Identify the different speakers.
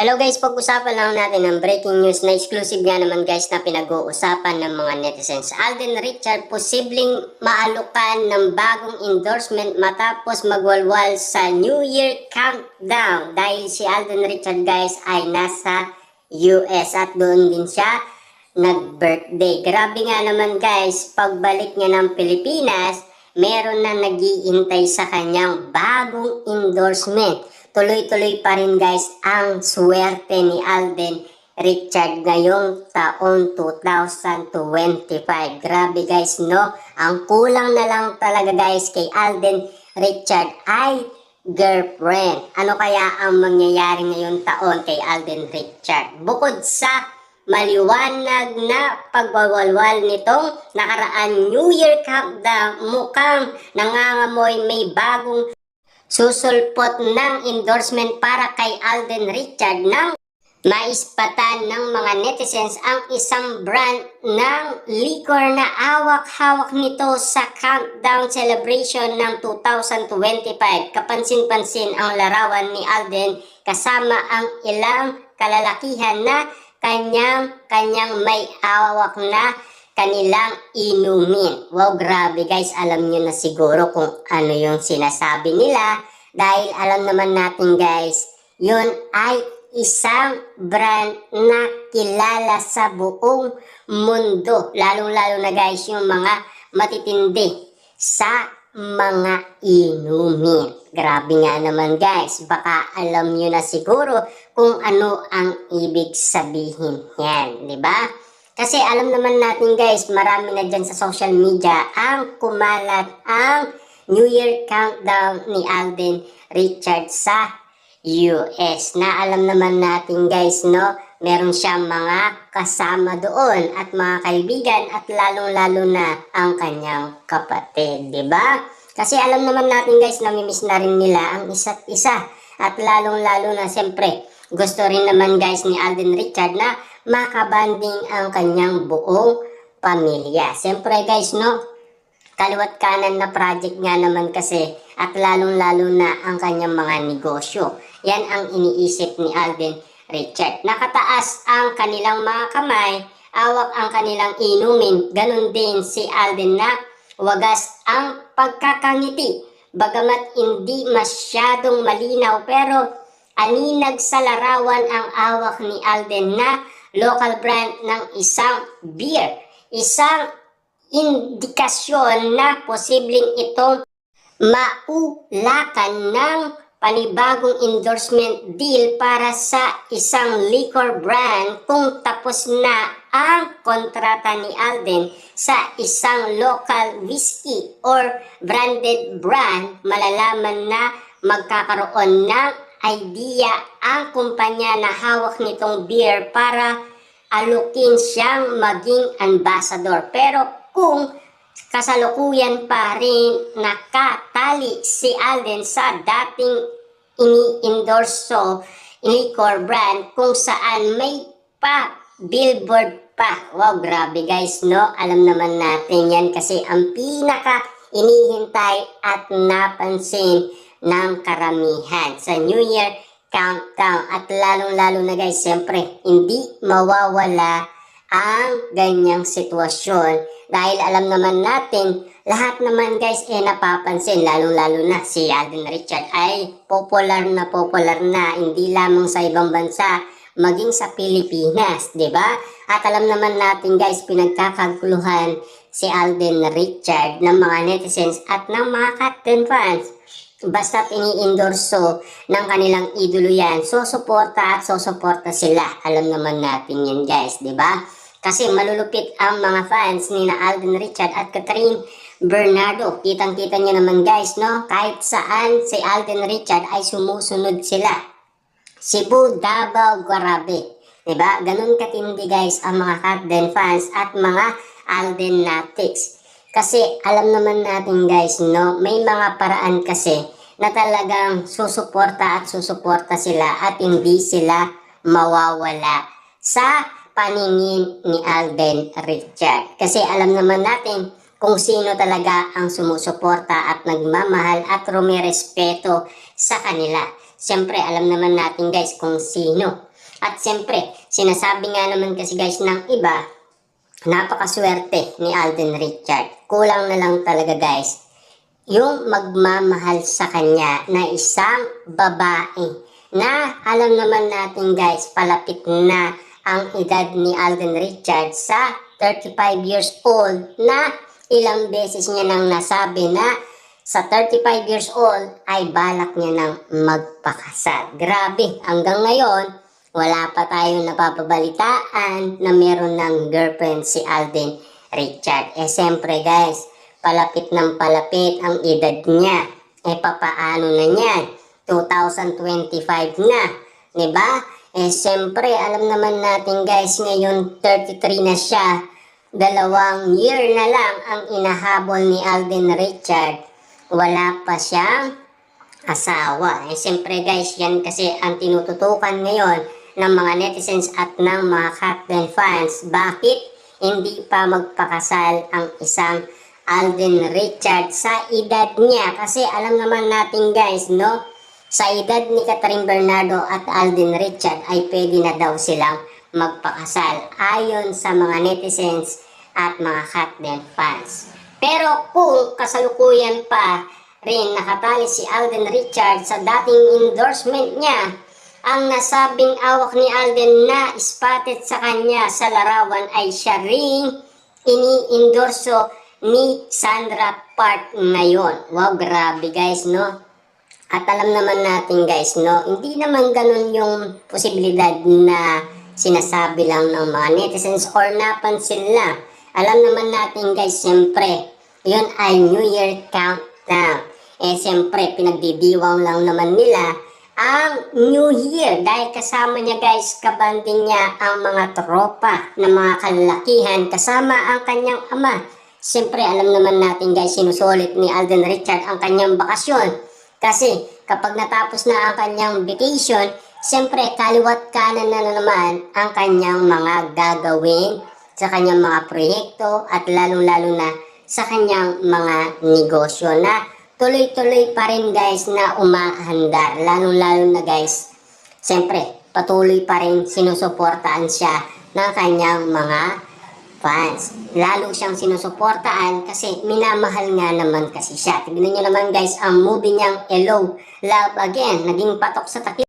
Speaker 1: Hello guys, pag-usapan lang natin ng breaking news na exclusive nga naman guys na pinag-uusapan ng mga netizens. Alden Richard posibleng maalukan ng bagong endorsement matapos magwalwal sa New Year countdown dahil si Alden Richard guys ay nasa US at doon din siya nag-birthday. Grabe nga naman guys, pagbalik niya ng Pilipinas, meron na nag-iintay sa kanyang bagong endorsement. Tuloy-tuloy pa rin guys ang swerte ni Alden Richard ngayong taon 2025. Grabe guys, no? Ang kulang na lang talaga guys kay Alden Richard ay girlfriend. Ano kaya ang mangyayari ngayong taon kay Alden Richard? Bukod sa maliwanag na pagwawalwal nitong nakaraan New Year countdown, mukhang nangangamoy may bagong susulpot ng endorsement para kay Alden Richard nang maispatan ng mga netizens ang isang brand ng liquor na hawak-hawak nito sa countdown celebration ng 2025. Kapansin-pansin ang larawan ni Alden kasama ang ilang kalalakihan na kanyang may hawak na kanilang inumin. Wow, grabe guys, alam nyo na siguro kung ano yung sinasabi nila dahil alam naman natin guys, yun ay isang brand na kilala sa buong mundo. Lalong-lalo na guys yung mga matitindi sa mga inumin. Grabe nga naman guys, baka alam nyo na siguro kung ano ang ibig sabihin yan, di ba? Kasi alam naman natin guys, marami na dyan sa social media ang kumalat ang New Year countdown ni Alden Richard sa US. Na alam naman natin guys, no, meron siyang mga kasama doon at mga kaibigan at lalong-lalo na ang kanyang kapatid, di ba? Kasi alam naman natin guys, namimiss na rin nila ang isa't isa at lalong-lalo na siyempre, gusto rin naman guys ni Alden Richard na makabanding ang kanyang buong pamilya. Siyempre guys, no, kaliwat kanan na project nga naman kasi at lalong-lalo na ang kanyang mga negosyo. Yan ang iniisip ni Alden Richard. Nakataas ang kanilang mga kamay, awak ang kanilang inumin, ganun din si Alden na wagas ang pagkakangiti. Bagamat hindi masyadong malinaw pero aninag sa larawan ang awak ni Alden na local brand ng isang beer. Isang indikasyon na posibleng itong maulakan ng panibagong endorsement deal para sa isang liquor brand kung tapos na ang kontrata ni Alden sa isang local whiskey or branded brand. Malalaman na magkakaroon ng idea ang kumpanya na hawak nitong beer para alukin siyang maging ambassador. Pero kung kasalukuyan pa rin nakatali si Alden sa dating ini-endorso liquor brand kung saan may pa billboard pa. Wow, grabe guys, no? Alam naman natin yan kasi ang pinaka inihintay at napansin ng karamihan sa New Year countdown. At lalong-lalo na guys, siyempre, hindi mawawala ang ganyang sitwasyon dahil alam naman natin, lahat naman guys napapansin, lalong-lalo na si Alden Richard ay popular na hindi lamang sa ibang bansa, maging sa Pilipinas, di ba? At alam naman natin guys, pinagkakaguluhan si Alden Richard ng mga netizens at ng mga Captain fans. Basta't ini-endorso ng kanilang idolo yan, susuporta sila. Alam naman natin yan guys, di ba? Kasi malulupit ang mga fans ni na Alden Richard at Catherine Bernardo. Kitang-kita niyo naman guys, no? Kahit saan si Alden Richard ay sumusunod sila. Cebu, Davao, Guarabe. Di ba? Ganun katindi guys ang mga Captain fans at mga Alden Natics. Kasi alam naman natin guys, no, may mga paraan kasi na talagang susuporta sila at hindi sila mawawala sa paningin ni Alden Richard. Kasi alam naman natin kung sino talaga ang sumusuporta at nagmamahal at rumirespeto sa kanila. Siyempre alam naman natin guys kung sino. At siyempre, sinasabi nga naman kasi guys ng iba, napakaswerte ni Alden Richard. Kulang na lang talaga guys yung magmamahal sa kanya na isang babae na alam naman natin guys, palapit na ang edad ni Alden Richard sa 35 years old na ilang beses niya nang nasabi na sa 35 years old ay balak niya nang magpakasal. Grabe, hanggang ngayon wala pa tayong napapabalitaan na meron ng girlfriend si Alden Richard. Siyempre guys, palapit ng palapit ang edad niya. Papaano na niyan? 2025 na, diba? Siyempre, alam naman natin guys, ngayon 33 na siya. 2 year na lang ang inahabol ni Alden Richard. Wala pa siyang asawa. Siyempre guys, yan kasi ang tinututukan ngayon ng mga netizens at ng mga Captain fans. Bakit hindi pa magpakasal ang isang Alden Richard sa edad niya? Kasi alam naman natin guys, no? Sa edad ni Catherine Bernardo at Alden Richard ay pwede na daw silang magpakasal ayon sa mga netizens at mga Captain fans. Pero kung kasalukuyan pa rin nakatali si Alden Richard sa dating endorsement niya, ang nasabing awak ni Alden na spotted sa kanya sa larawan ay siya ring ini-endorso ni Sandra Park ngayon. Wow, grabe guys, no? At alam naman natin guys, no, hindi naman ganun yung posibilidad na sinasabi lang ng mga netizens or napansin lang. Alam naman natin guys, siyempre, yun ay New Year countdown. Siyempre, pinagdidiwang lang naman nila ang New Year dahil kasama niya guys, kabanding niya ang mga tropa ng mga kalalakihan kasama ang kanyang ama. Siyempre, alam naman natin guys, sinusulit ni Alden Richard ang kanyang bakasyon. Kasi kapag natapos na ang kanyang vacation, siyempre kaliwat kanan na naman ang kanyang mga gagawin sa kanyang mga proyekto at lalong-lalo na sa kanyang mga negosyo na tuloy-tuloy pa rin guys na umaandar. Lalong-lalo na guys, siyempre patuloy pa rin sinusuportaan siya ng kanyang mga fans. Lalo siyang sinusuportaan kasi minamahal nga naman kasi siya. Tignan nyo naman guys ang movie niyang Hello, Love Again. Naging patok sa takip